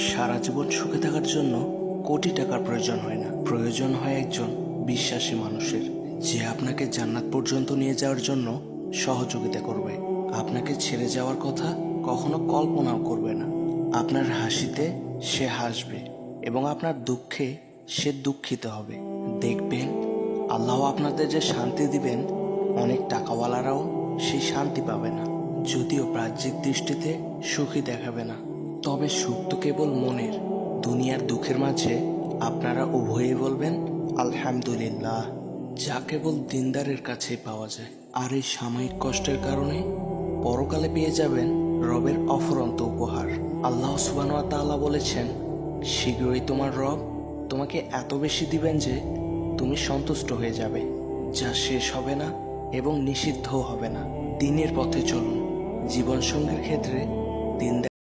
সারা জীবন সুখে থাকার জন্য কোটি টাকার প্রয়োজন হয় না, প্রয়োজন হয় একজন বিশ্বাসী মানুষের, যে আপনাকে জান্নাত পর্যন্ত নিয়ে যাওয়ার জন্য সহযোগিতা করবে। আপনাকে ছেড়ে যাওয়ার কথা কখনো কল্পনাও করবে না। আপনার হাসিতে সে হাসবে এবং আপনার দুঃখে সে দুঃখিত হবে। দেখবেন আল্লাহ আপনাদের যে শান্তি দিবেন, অনেক টাকাওয়ালারাও সেই শান্তি পাবে না। যদিও বাহ্যিক দৃষ্টিতে সুখী দেখাবে না, তবে সুখ তো কেবল মনের। দুনিয়ার দুঃখের মাঝে আপনারা উভয়ে বলবেন আলহামদুলিল্লাহ, যা কেবল দিনদারের কাছেই পাওয়া যায়। আর এই সাময়িক কষ্টের কারণে পরকালে পেয়ে যাবেন রবের অফুরন্ত উপহার। আল্লাহ সুবহানাহু ওয়া তাআলা বলেছেন, শীঘ্রই তোমার রব তোমাকে এত বেশি দিবেন যে তুমি সন্তুষ্ট হয়ে যাবে, যা শেষ হবে না এবং নিষিদ্ধও হবে না। দিনের পথে চলুন। জীবনসঙ্গীর ক্ষেত্রে দিন